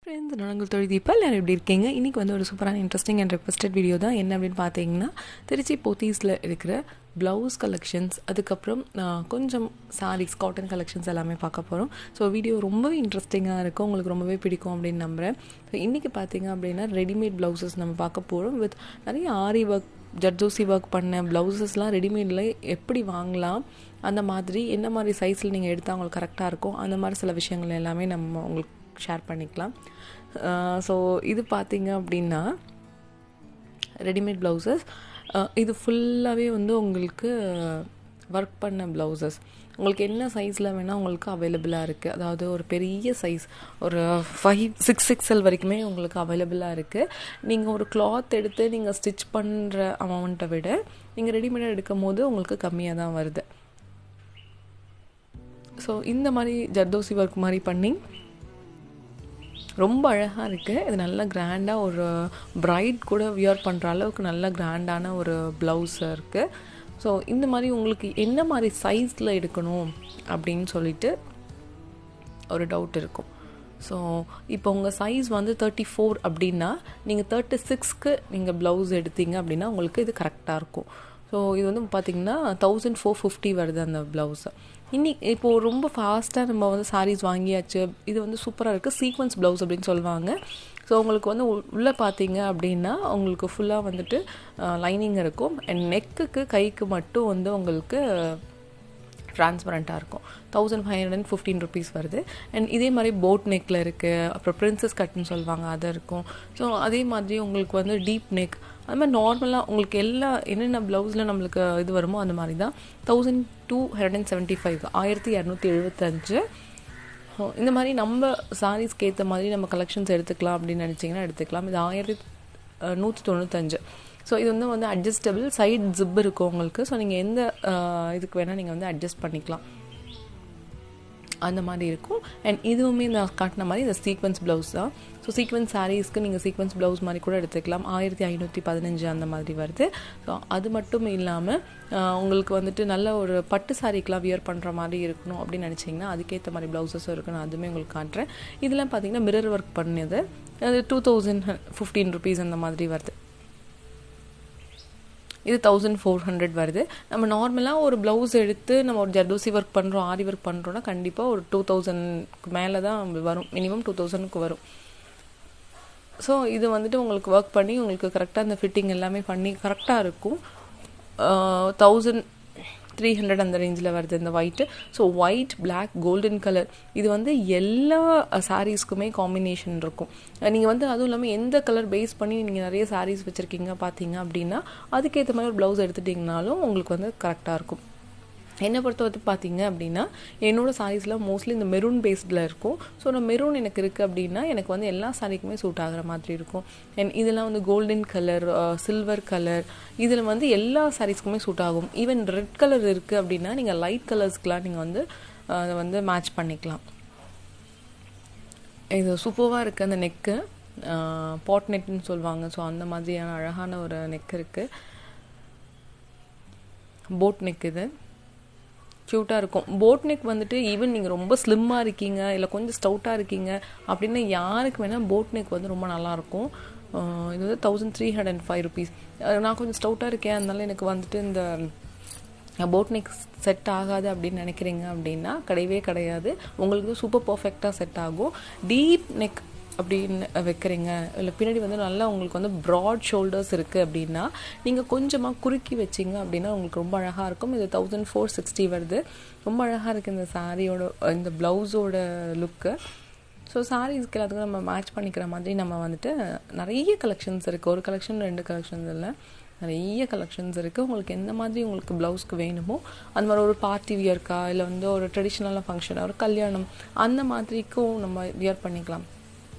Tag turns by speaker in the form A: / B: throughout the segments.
A: Friends நாங்கள் தொழுதிப்பா எல்லாரும் எப்படி இருக்கீங்க? இன்றைக்கி வந்து ஒரு சூப்பரான இன்ட்ரெஸ்டிங் அண்ட் ரெக்வஸ்டட் வீடியோ தான். என்ன அப்படின்னு பார்த்தீங்கன்னா, திருச்சி போத்தீஸில் இருக்கிற ப்ளவுஸ் கலெக்ஷன்ஸ், அதுக்கப்புறம் கொஞ்சம் சாரீஸ், காட்டன் கலெக்ஷன்ஸ் எல்லாமே பார்க்க போகிறோம். ஸோ வீடியோ ரொம்பவே இன்ட்ரெஸ்டிங்காக இருக்கும், உங்களுக்கு ரொம்பவே பிடிக்கும் அப்படின்னு நம்புகிறேன். ஸோ இன்றைக்கி பார்த்தீங்க அப்படின்னா ரெடிமேட் ப்ளவுசஸ் நம்ம பார்க்க போகிறோம். வித் நிறைய ஆரி ஒர்க், ஜர்தோசி ஒர்க் பண்ண ப்ளவுசஸ்லாம் ரெடிமேடில் எப்படி வாங்கலாம், அந்த மாதிரி என்ன மாதிரி சைஸில் நீங்கள் எடுத்தால் உங்களுக்கு கரெக்டாக இருக்கும், அந்த மாதிரி சில விஷயங்கள் எல்லாமே நம்ம உங்களுக்கு ஷேர் பண்ணிக்கலாம். ஸோ இது பார்த்தீங்க அப்படின்னா ரெடிமேட் ப்ளவுசஸ். இது ஃபுல்லாகவே வந்து உங்களுக்கு ஒர்க் பண்ண ப்ளவுசஸ். உங்களுக்கு என்ன சைஸில் வேணால் உங்களுக்கு அவைலபிளாக இருக்குது. அதாவது ஒரு பெரிய சைஸ், ஒரு 5-6XL வரைக்குமே உங்களுக்கு அவைலபிளாக இருக்குது. நீங்கள் ஒரு கிளாத் எடுத்து நீங்கள் ஸ்டிச் பண்ணுற அமௌண்ட்டை விட நீங்கள் ரெடிமேடாக எடுக்கும் போது உங்களுக்கு கம்மியாக தான் வருது. ஸோ இந்த மாதிரி ஜர்தோசி ஒர்க் மாதிரி பண்ணி ரொம்ப அழகாக இருக்குது. இது நல்லா கிராண்டாக ஒரு பிரைட் கூட வியர் பண்ணுற அளவுக்கு நல்ல கிராண்டான ஒரு ப்ளவுஸ் இருக்குது. ஸோ இந்த மாதிரி உங்களுக்கு என்ன மாதிரி சைஸில் எடுக்கணும் அப்படின்னு சொல்லிட்டு ஒரு டவுட் இருக்கும். ஸோ இப்போ உங்கள் சைஸ் வந்து 34 அப்படின்னா நீங்கள் 36க்கு நீங்கள் ப்ளவுஸ் எடுத்தீங்க அப்படின்னா உங்களுக்கு இது கரெக்டாக இருக்கும். ஸோ இது வந்து பார்த்திங்கன்னா 1450 வருது அந்த ப்ளவுஸை. இப்போது ரொம்ப ஃபாஸ்ட்டாக நம்ம வந்து சாரீஸ் வாங்கியாச்சு. இது வந்து சூப்பராக இருக்குது, சீக்வன்ஸ் ப்ளவுஸ் அப்படின்னு சொல்லுவாங்க. ஸோ உங்களுக்கு வந்து உள்ளே பார்த்தீங்க அப்படின்னா உங்களுக்கு ஃபுல்லாக வந்துட்டு லைனிங் இருக்கும். அண்ட் நெக்குக்கு, கைக்கு மட்டும் வந்து உங்களுக்கு ட்ரான்ஸ்பரண்ட்டாக இருக்கும். 1515 ருபீஸ் வருது. அண்ட் இதே மாதிரி போட் நெக்கில் இருக்குது, அப்புறம் பிரின்சஸ் கட்னு சொல்லுவாங்க, அது இருக்கும். ஸோ அதே மாதிரி உங்களுக்கு வந்து டீப் நெக், அது மாதிரி நார்மலாக உங்களுக்கு என்னென்ன ப்ளவுஸில் நம்மளுக்கு இது வருமோ அந்த மாதிரி தான் 1275, 1275. இந்த மாதிரி நம்ம சாரீஸ்க்கு ஏற்ற மாதிரி நம்ம கலெக்ஷன்ஸ் எடுத்துக்கலாம் அப்படின்னு நினச்சிங்கன்னா எடுத்துக்கலாம். இது 1195. ஸோ இது வந்து அட்ஜஸ்டபிள், சைட் ஜிப் இருக்கும் உங்களுக்கு. ஸோ நீங்கள் எந்த இதுக்கு வேணால் நீங்கள் வந்து அட்ஜஸ்ட் பண்ணிக்கலாம், அந்த மாதிரி இருக்கும். அண்ட் இதுவுமே நான் காட்டின மாதிரி இந்த சீக்வன்ஸ் ப்ளவுஸ் தான். ஸோ சீக்வன்ஸ் சாரீஸ்க்கு நீங்கள் சீக்வன்ஸ் ப்ளவுஸ் மாதிரி கூட எடுத்துக்கலாம். 1515 அந்த மாதிரி வருது. ஸோ அது மட்டும் இல்லாமல் உங்களுக்கு வந்துட்டு நல்ல ஒரு பட்டு சாரீக்கெலாம் வியர் பண்ணுற மாதிரி இருக்கணும் அப்படின்னு நினச்சிங்கன்னா அதுக்கேற்ற மாதிரி ப்ளவுசஸும் இருக்குன்னு அதுவுமே உங்களுக்கு காட்டுறேன். இதெல்லாம் பார்த்தீங்கன்னா மிரர் ஒர்க் பண்ணது, அது 2015 ருபீஸ் அந்த மாதிரி வருது. இது 1400 வருது. நம்ம நார்மலாக ஒரு ப்ளவுஸ் எடுத்து நம்ம ஒரு ஜர்தோசி ஒர்க் பண்ணுறோம், ஆரி ஒர்க் பண்ணுறோன்னா கண்டிப்பாக ஒரு 2000க்கு மேலே தான் வரும், மினிமம் 2000க்கு வரும். ஸோ இது வந்துட்டு உங்களுக்கு ஒர்க் பண்ணி உங்களுக்கு கரெக்டாக அந்த ஃபிட்டிங் எல்லாமே பண்ணி கரெக்டாக இருக்கும். 1300 அந்த ரேஞ்சில் வருது இந்த white. So white, black, golden colour, இது வந்து எல்லா சாரீஸ்க்குமே காம்பினேஷன் இருக்கும். நீங்கள் வந்து அதுவும் இல்லாமல் எந்த கலர் பேஸ் பண்ணி நீங்கள் நிறைய சாரீஸ் வச்சுருக்கீங்க பார்த்தீங்க அப்படின்னா அதுக்கேற்ற மாதிரி ஒரு ப்ளவுஸ் எடுத்துட்டிங்கனாலும் உங்களுக்கு வந்து கரெக்டாக இருக்கும். என்னை பொறுத்த வந்து பார்த்தீங்க அப்படின்னா என்னோடய சாரீஸ்லாம் மோஸ்ட்லி இந்த மெரூன் பேஸ்டில் இருக்கும். ஸோ நான் மெரூன் எனக்கு இருக்குது அப்படின்னா எனக்கு வந்து எல்லா சாரீக்குமே சூட் ஆகிற மாதிரி இருக்கும். அண்ட் இதெல்லாம் வந்து கோல்டன் கலர், சில்வர் கலர், இதில் வந்து எல்லா சாரீஸ்க்குமே சூட் ஆகும். ஈவன் ரெட் கலர் இருக்குது அப்படின்னா நீங்கள் லைட் கலர்ஸ்க்கெலாம் நீங்கள் வந்து அதை வந்து மேட்ச் பண்ணிக்கலாம். இது சூப்பராக இருக்குது. அந்த நெக்கு பாட் நெக்னு சொல்லுவாங்க. ஸோ அந்த மாதிரியான அழகான ஒரு நெக் இருக்குது, போட் நெக். இது க்யூட்டாக இருக்கும். போட் நெக் வந்துட்டு ஈவன் நீங்கள் ரொம்ப ஸ்லிம்மாக இருக்கீங்க இல்லை கொஞ்சம் ஸ்டவுட்டாக இருக்கீங்க அப்படின்னா யாருக்கு வேணால் போட் நெக் வந்து ரொம்ப நல்லாயிருக்கும். இது வந்து 1305 ருபீஸ். நான் கொஞ்சம் ஸ்டவுட்டாக இருக்கேன், அதனால எனக்கு வந்துட்டு இந்த போட் நெக் செட் ஆகாது அப்படின்னு நினைக்கிறீங்க அப்படின்னா கிடையவே கிடையாது, உங்களுக்கு சூப்பர் பர்ஃபெக்டாக செட் ஆகும். டீப் நெக் அப்படின்னு வைக்கிறீங்க இல்லை பின்னாடி வந்து நல்லா உங்களுக்கு வந்து ப்ராட் ஷோல்டர்ஸ் இருக்குது அப்படின்னா நீங்கள் கொஞ்சமாக குறுக்கி வச்சிங்க அப்படின்னா உங்களுக்கு ரொம்ப அழகாக இருக்கும். இது 1460 வருது. ரொம்ப அழகாக இருக்குது இந்த சாரியோட, இந்த ப்ளவுஸோட லுக்கு. ஸோ சாரீஸ்க்கு எல்லாத்துக்கும் நம்ம மேட்ச் பண்ணிக்கிற மாதிரி நம்ம வந்துட்டு நிறைய கலெக்ஷன்ஸ் இருக்குது. ஒரு கலெக்ஷன், 2 கலெக்ஷன்ஸ் இல்லை, நிறைய கலெக்ஷன்ஸ் இருக்குது. உங்களுக்கு எந்த மாதிரி உங்களுக்கு ப்ளவுஸ்க்கு வேணுமோ அந்த மாதிரி ஒரு பார்ட்டி வியர்க்கா இல்லை வந்து ஒரு ட்ரெடிஷ்னலாக ஃபங்க்ஷன், ஒரு கல்யாணம் அந்த மாதிரிக்கும் நம்ம வியர் பண்ணிக்கலாம்.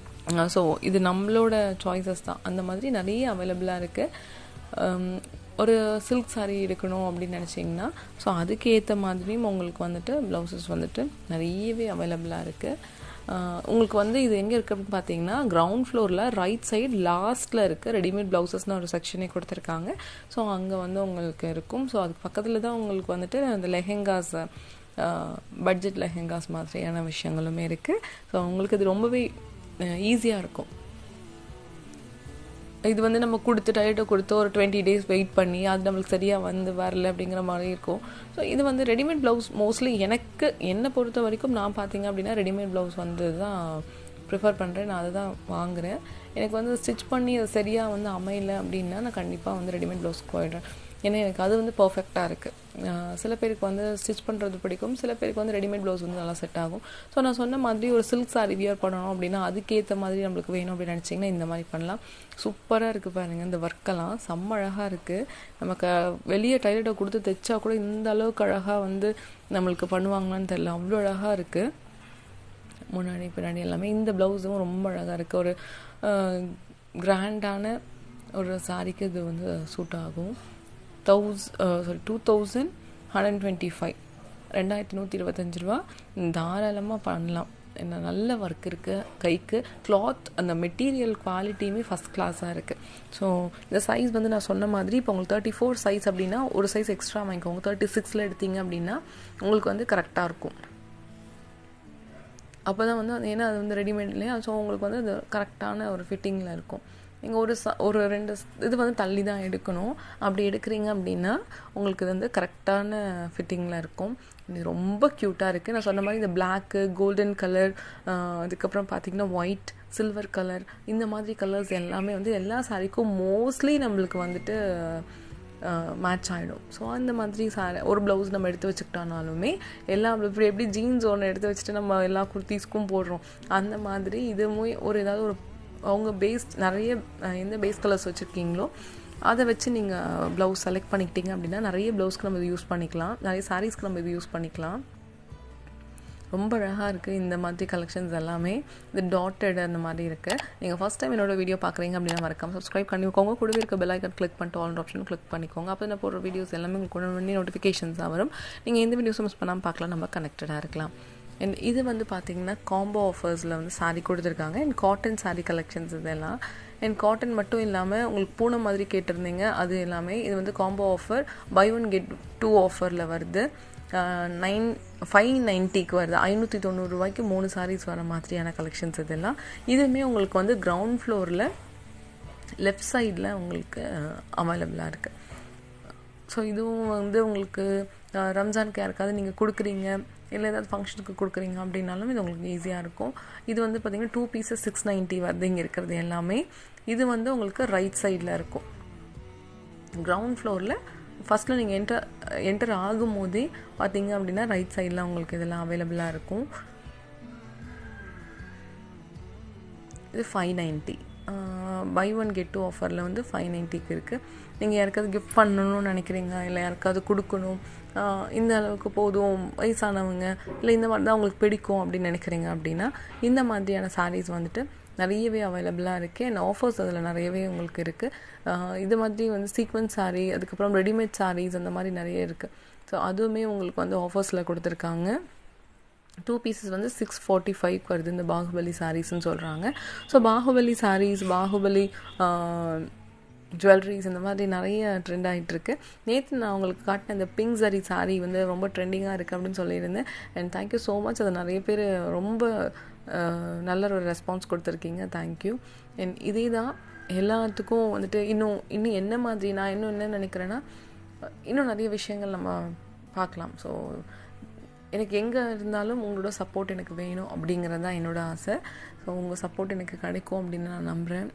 A: ஸோ இது நம்மளோட சாய்ஸஸ் தான். அந்த மாதிரி நிறைய அவைலபிளாக இருக்குது. ஒரு சில்க் சாரீ எடுக்கணும் அப்படின்னு நினச்சிங்கன்னா ஸோ அதுக்கு ஏற்ற மாதிரியும் உங்களுக்கு வந்துட்டு ப்ளவுசஸ் வந்துட்டு நிறையவே அவைலபிளாக இருக்குது. உங்களுக்கு வந்து இது எங்கே இருக்குது அப்படின்னு பார்த்தீங்கன்னா கிரவுண்ட் ஃப்ளோரில் ரைட் சைடு லாஸ்ட்டில் இருக்குது ரெடிமேட் ப்ளவுசஸ்னு ஒரு செக்ஷனே கொடுத்துருக்காங்க. ஸோ அங்கே வந்து உங்களுக்கு இருக்கும். ஸோ அதுக்கு பக்கத்தில் தான் உங்களுக்கு வந்துட்டு அந்த லெஹெங்காஸ், பட்ஜெட் லெஹெங்காஸ் மாதிரியான விஷயங்களுமே இருக்குது. ஸோ உங்களுக்கு இது ரொம்பவே ஈஸியாக இருக்கும். இது வந்து நம்ம கொடுத்து டைட்டை கொடுத்து ஒரு 20 days வெயிட் பண்ணி அது நம்மளுக்கு சரியாக வந்து வரல அப்படிங்கிற மாதிரி இருக்கும். ஸோ இது வந்து ரெடிமேட் ப்ளவுஸ் மோஸ்ட்லி என்னை பொறுத்த வரைக்கும் நான் பார்த்தீங்க அப்படின்னா ரெடிமேட் ப்ளவுஸ் வந்து தான் ப்ரிஃபர் பண்ணுறேன். நான் அதை தான் வாங்குகிறேன். எனக்கு வந்து ஸ்டிச் பண்ணி அது சரியாக வந்து அமையலை அப்படின்னா நான் கண்டிப்பாக வந்து ரெடிமேட் ப்ளவுஸ்க்கு போயிடுறேன். ஏன்னா எனக்கு அது வந்து பர்ஃபெக்டாக இருக்குது. சில பேருக்கு வந்து ஸ்டிச் பண்ணுறது பிடிக்கும், சில பேருக்கு வந்து ரெடிமேட் ப்ளவுஸ் வந்து நல்லா செட் ஆகும். ஸோ நான் சொன்ன மாதிரி ஒரு சில்க் சாரி வியர் பண்ணணும் அப்படின்னா அதுக்கேற்ற மாதிரி நம்மளுக்கு வேணும் அப்படின்னு நினச்சிங்கன்னா இந்த மாதிரி பண்ணலாம். சூப்பராக இருக்குது பாருங்கள், இந்த ஒர்க்கெல்லாம் செம்ம அழகாக இருக்குது. நமக்கு வெளியே டைலர்ட்டை கொடுத்து தைச்சா கூட இந்த அளவுக்கு அழகாக வந்து நம்மளுக்கு பண்ணுவாங்களான்னு தெரியல, அவ்வளோ அழகாக இருக்குது. முன்னாடி பின்னாடி எல்லாமே இந்த ப்ளவுஸும் ரொம்ப அழகாக இருக்குது. ஒரு கிராண்டான ஒரு சாரிக்கு இது வந்து சூட் ஆகும். 2125 2125 ரூபா தாராளமாக பண்ணலாம். என்ன நல்ல ஒர்க் இருக்குது கைக்கு. கிளாத் அந்த மெட்டீரியல் குவாலிட்டியுமே ஃபஸ்ட் கிளாஸாக இருக்குது. ஸோ இந்த சைஸ் வந்து நான் சொன்ன மாதிரி இப்போ உங்களுக்கு 34 சைஸ் அப்படின்னா ஒரு சைஸ் எக்ஸ்ட்ரா வாங்கிக்கோங்க. 36 எடுத்தீங்க அப்படின்னா உங்களுக்கு வந்து கரெக்டாக இருக்கும். அப்போ தான் வந்து ஏன்னா அது வந்து ரெடிமேட் இல்லையா, ஸோ உங்களுக்கு வந்து அது கரெக்டான ஒரு ஃபிட்டிங்கில் இருக்கும். நீங்கள் ஒரு 2 இது வந்து தள்ளி தான் எடுக்கணும். அப்படி எடுக்கிறீங்க அப்படின்னா உங்களுக்கு இது வந்து கரெக்டான ஃபிட்டிங்கில் இருக்கும். இது ரொம்ப க்யூட்டாக இருக்குது. நான் சொன்ன மாதிரி இந்த பிளாக்கு, கோல்டன் கலர், அதுக்கப்புறம் பார்த்திங்கன்னா ஒயிட், சில்வர் கலர், இந்த மாதிரி கலர்ஸ் எல்லாமே வந்து எல்லா சாரிக்கும் மோஸ்ட்லி நம்மளுக்கு வந்துட்டு மேட்ச் ஆகிடும். ஸோ அந்த மாதிரி ஒரு ப்ளவுஸ் நம்ம எடுத்து வச்சுக்கிட்டானாலுமே எல்லா எப்படி ஜீன்ஸ் ஒன்று எடுத்து வச்சுட்டு நம்ம எல்லா குர்த்திஸ்க்கும் போடுறோம், அந்த மாதிரி இதுவுமே ஒரு ஏதாவது ஒரு அவங்க நிறைய எந்த பேஸ் கலர்ஸ் வச்சுருக்கீங்களோ அதை வச்சு நீங்கள் ப்ளவுஸ் செலக்ட் பண்ணிக்கிட்டீங்க அப்படின்னா நிறைய ப்ளவுஸ்க்கு நம்ம இது யூஸ் பண்ணிக்கலாம், நிறைய சாரீஸ்க்கு நம்ம இது யூஸ் பண்ணிக்கலாம். ரொம்ப அழகாக இருக்குது இந்த மாதிரி கலெக்ஷன்ஸ் எல்லாமே. இது டாட்டட் அந்த மாதிரி இருக்குது. நீங்கள் ஃபஸ்ட் டைம் என்னோட வீடியோ பார்க்குறீங்க அப்படின்னா மறக்காம சப்ஸ்கிரைப் பண்ணிக்கோங்க. கூடவே இருக்க பெல் ஐக்கன் கிளிக் பண்ணிட்டு ஆல் ஆப்ஷன் கிளிக் பண்ணிக்கோங்க. அப்போ நான் போடுற வீடியோஸ் எல்லாமே உங்களுக்கு உடனே நோட்டிஃபிகேஷன்ஸாக வரும். நீங்கள் எந்த வீடியோஸும் மிஸ் பண்ணாமல் பார்க்கலாம், நம்ம கனெக்டடாக இருக்கலாம். அண்ட் இது வந்து பார்த்திங்கன்னா காம்போ ஆஃபர்ஸில் வந்து சாரீ கொடுத்துருக்காங்க. அண்ட் காட்டன் சாரீ கலெக்ஷன்ஸ் இதெல்லாம். அண்ட் காட்டன் மட்டும் இல்லாமல் உங்களுக்கு பூனை மாதிரி கேட்டிருந்தீங்க, அது எல்லாமே இது வந்து காம்போ ஆஃபர் பை 1 get 2 ஆஃபரில் வருது. 590க்கு வருது. 590 ரூபாய்க்கு 3 சாரீஸ் வர மாதிரியான கலெக்ஷன்ஸ் இதெல்லாம். இதுவுமே உங்களுக்கு வந்து கிரவுண்ட் ஃப்ளோரில் லெஃப்ட் சைடில் உங்களுக்கு அவைலபிளாக இருக்குது. ஸோ இதுவும் வந்து உங்களுக்கு ரம்ஜானுக்கு யாருக்காவது நீங்கள் கொடுக்குறீங்க, இல்லை ஏதாவது ஃபங்க்ஷனுக்கு கொடுக்குறீங்க அப்படின்னாலும் இது உங்களுக்கு ஈஸியாக இருக்கும். இது வந்து பார்த்திங்கன்னா 2 pieces 690 வருது. இங்கே இருக்கிறது எல்லாமே இது வந்து உங்களுக்கு ரைட் சைடில் இருக்கும். கிரவுண்ட் ஃப்ளோரில் ஃபஸ்ட்டில் நீங்கள் என்டர் ஆகும்போதே பார்த்தீங்க அப்படின்னா ரைட் சைடில் உங்களுக்கு இதெல்லாம் அவைலபிளாக இருக்கும். இது 590 பை 1 get 2 ஆஃபரில் வந்து 590க்கு இருக்குது. நீங்கள் யாருக்காவது கிஃப்ட் பண்ணணும்னு நினைக்கிறீங்க, இல்லை யாருக்காவது கொடுக்கணும், இந்த அளவுக்கு போதும் வயசானவங்க, இல்லை இந்த மாதிரி தான் உங்களுக்கு பிடிக்கும் அப்படின்னு நினைக்கிறீங்க அப்படின்னா இந்த மாதிரியான சாரீஸ் வந்துட்டு நிறையவே அவைலபிளாக இருக்குது. அண்ட் ஆஃபர்ஸ் அதில் நிறையவே உங்களுக்கு இருக்குது. இது மாதிரி வந்து சீக்வன்ஸ் சாரீ, அதுக்கப்புறம் ரெடிமேட் சாரீஸ் அந்த மாதிரி நிறைய இருக்குது. ஸோ அதுவுமே உங்களுக்கு வந்து ஆஃபர்ஸில் கொடுத்துருக்காங்க. 2 pieces வந்து 645 வருது. இந்த பாகுபலி சாரீஸ்ன்னு சொல்கிறாங்க. ஸோ பாகுபலி சாரீஸ், பாகுபலி ஜுவல்லரிஸ் இந்த மாதிரி நிறைய ட்ரெண்ட் ஆகிட்டுருக்கு. நேற்று நான் உங்களுக்கு காட்டின இந்த பிங்க் சரி சாரீ வந்து ரொம்ப ட்ரெண்டிங்காக இருக்குது அப்படின்னு சொல்லியிருந்தேன். And thank you so much. அது நிறைய பேர் ரொம்ப நல்ல ஒரு ரெஸ்பான்ஸ் கொடுத்துருக்கீங்க. தேங்க்யூ. அண்ட் இதே தான் எல்லாத்துக்கும் வந்துட்டு இன்னும் என்ன மாதிரி நான் என்ன நினைக்கிறேன்னா இன்னும் நிறைய விஷயங்கள் நம்ம பார்க்கலாம். ஸோ எனக்கு எங்கே இருந்தாலும் உங்களோட சப்போர்ட் எனக்கு வேணும் அப்படிங்கிறது தான் என்னோடய ஆசை. ஸோ உங்கள் சப்போர்ட் எனக்கு கிடைக்கும் அப்படின்னு நான் நம்புகிறேன்.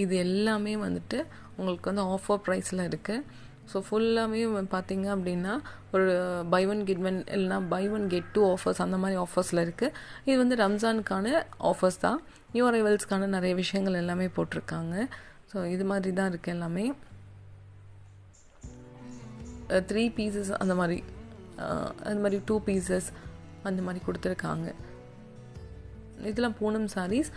A: இது எல்லாமே வந்துட்டு உங்களுக்கு வந்து ஆஃபர் ப்ரைஸில் இருக்குது. ஸோ ஃபுல்லாமே பார்த்தீங்க அப்படின்னா ஒரு பை 1 get 1 இல்லைனா பை 1 get 2 ஆஃபர்ஸ் அந்த மாதிரி ஆஃபர்ஸில் இருக்குது. இது வந்து ரம்ஜானுக்கான ஆஃபர்ஸ் தான். நியூ அரைவல்ஸ்க்கான நிறைய விஷயங்கள் எல்லாமே போட்டிருக்காங்க. ஸோ இது மாதிரி தான் இருக்குது எல்லாமே. 3 pieces அந்த மாதிரி 2 pieces அந்த மாதிரி கொடுத்துருக்காங்க. இதெல்லாம் பூனம் சாரீஸ்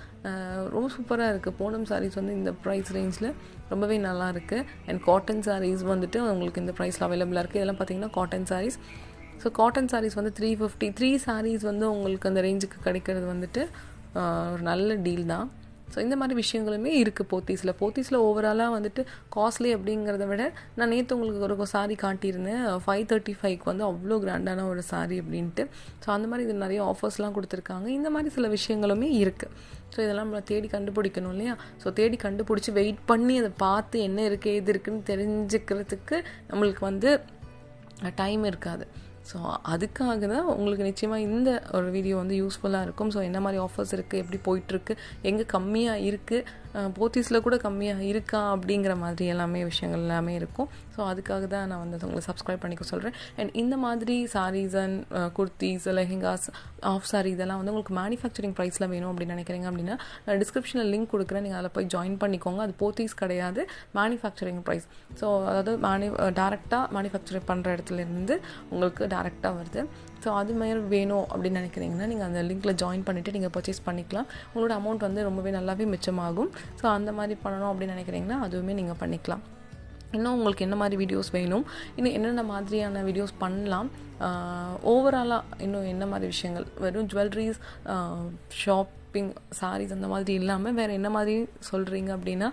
A: ரொம்ப சூப்பராக இருக்குது. பூனம் சாரீஸ் வந்து இந்த ப்ரைஸ் ரேஞ்சில் ரொம்பவே நல்லா இருக்குது. அண்ட் காட்டன் சாரீஸ் வந்துட்டு உங்களுக்கு இந்த ப்ரைஸில் அவைலபிளாக இருக்குது. இதெல்லாம் பார்த்திங்கன்னா cotton saris. So cotton saris வந்து 350 3 சாரீஸ் வந்து உங்களுக்கு அந்த ரேஞ்சுக்கு கிடைக்கிறது வந்துட்டு ஒரு நல்ல டீல் தான். ஸோ இந்த மாதிரி விஷயங்களுமே இருக்குது போத்தீஸில் ஓவராலாக வந்துட்டு காஸ்ட்லி அப்படிங்கிறத விட நான் நேற்று உங்களுக்கு ஒரு சாரீ காட்டியிருந்தேன் 535க்கு வந்து அவ்வளோ கிராண்டான ஒரு சாரீ அப்படின்ட்டு. ஸோ அந்த மாதிரி இது நிறைய ஆஃபர்ஸ்லாம் கொடுத்துருக்காங்க. இந்த மாதிரி சில விஷயங்களுமே இருக்குது. ஸோ இதெல்லாம் நம்ம தேடி கண்டுபிடிக்கணும் இல்லையா? ஸோ தேடி கண்டுபிடிச்சி வெயிட் பண்ணி அதை பார்த்து என்ன இருக்குது எது இருக்குதுன்னு தெரிஞ்சுக்கிறதுக்கு நம்மளுக்கு வந்து டைம் இருக்காது. ஸோ அதுக்காக தான் உங்களுக்கு நிச்சயமாக இந்த ஒரு வீடியோ வந்து யூஸ்ஃபுல்லாக இருக்கும். ஸோ என்ன மாதிரி ஆஃபர்ஸ் இருக்குது, எப்படி போயிட்டுருக்கு, எங்கே கம்மியாக இருக்குது, போத்தீஸில் கூட கம்மியாக இருக்கா அப்படிங்கிற மாதிரி எல்லாமே விஷயங்கள் எல்லாமே இருக்கும். ஸோ அதுக்காக தான் நான் வந்து உங்களை சப்ஸ்கிரைப் பண்ணிக்க சொல்கிறேன். அண்ட் இந்த மாதிரி சாரீஸ் அண்ட் குர்த்திஸ், லெஹெங்காஸ், ஆஃப் சாரீ இதெல்லாம் வந்து உங்களுக்கு மேனுஃபேக்சரிங் ப்ரைஸில் வேணும் அப்படின்னு நினைக்கிறீங்க அப்படின்னா நான் டிஸ்கிரிப்ஷனில் லிங்க் கொடுக்குறேன். நீங்கள் அதில் போய் ஜாயின் பண்ணிக்கோங்க. அது போத்தீஸ் கிடையாது, மேனுஃபேக்சரிங் ப்ரைஸ். ஸோ அதாவது டேரெக்டாக மேனுஃபேக்சரிங் பண்ணுற இடத்துலேருந்து உங்களுக்கு டேரெக்டாக வருது. ஸோ அது மாதிரி வேணும் அப்படின்னு நினைக்கிறீங்கன்னா நீங்கள் அந்த லிங்க்கில் ஜாயின் பண்ணிவிட்டு நீங்கள் பர்ச்சேஸ் பண்ணிக்கலாம். உங்களோட அமௌண்ட் வந்து ரொம்பவே நல்லாவே மிச்சமாகும். ஸோ அந்த மாதிரி பண்ணணும் அப்படின்னு நினைக்கிறீங்கன்னா அதுவுமே நீங்கள் பண்ணிக்கலாம். இன்னும் உங்களுக்கு என்ன மாதிரி வீடியோஸ் வேணும், இன்னும் என்னென்ன மாதிரியான வீடியோஸ் பண்ணலாம், ஓவராலாக இன்னும் என்ன மாதிரி விஷயங்கள், வெறும் ஜுவல்லரிஸ், ஷாப்பிங், சாரீஸ் அந்த மாதிரி இல்லாமல் வேறு என்ன மாதிரி சொல்கிறீங்க அப்படின்னா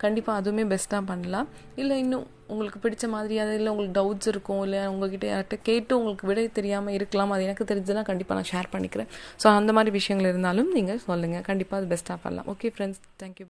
A: கண்டிப்பாக அதுவுமே பெஸ்ட்டாக பண்ணலாம். இல்லை இன்னும் உங்களுக்கு பிடிச்ச மாதிரியாக இல்லை உங்களுக்கு டவுட்ஸ் இருக்கும், இல்லை உங்கள்கிட்ட யார்கிட்ட கேட்டு உங்களுக்கு விடை தெரியாமல் இருக்கலாம், அது எனக்கு தெரிஞ்சதுன்னா கண்டிப்பாக நான் ஷேர் பண்ணிக்கிறேன். ஸோ அந்த மாதிரி விஷயங்கள் இருந்தாலும் நீங்கள் சொல்லுங்கள், கண்டிப்பாக அது பெஸ்ட்டாக பண்ணலாம். Okay friends, thank you.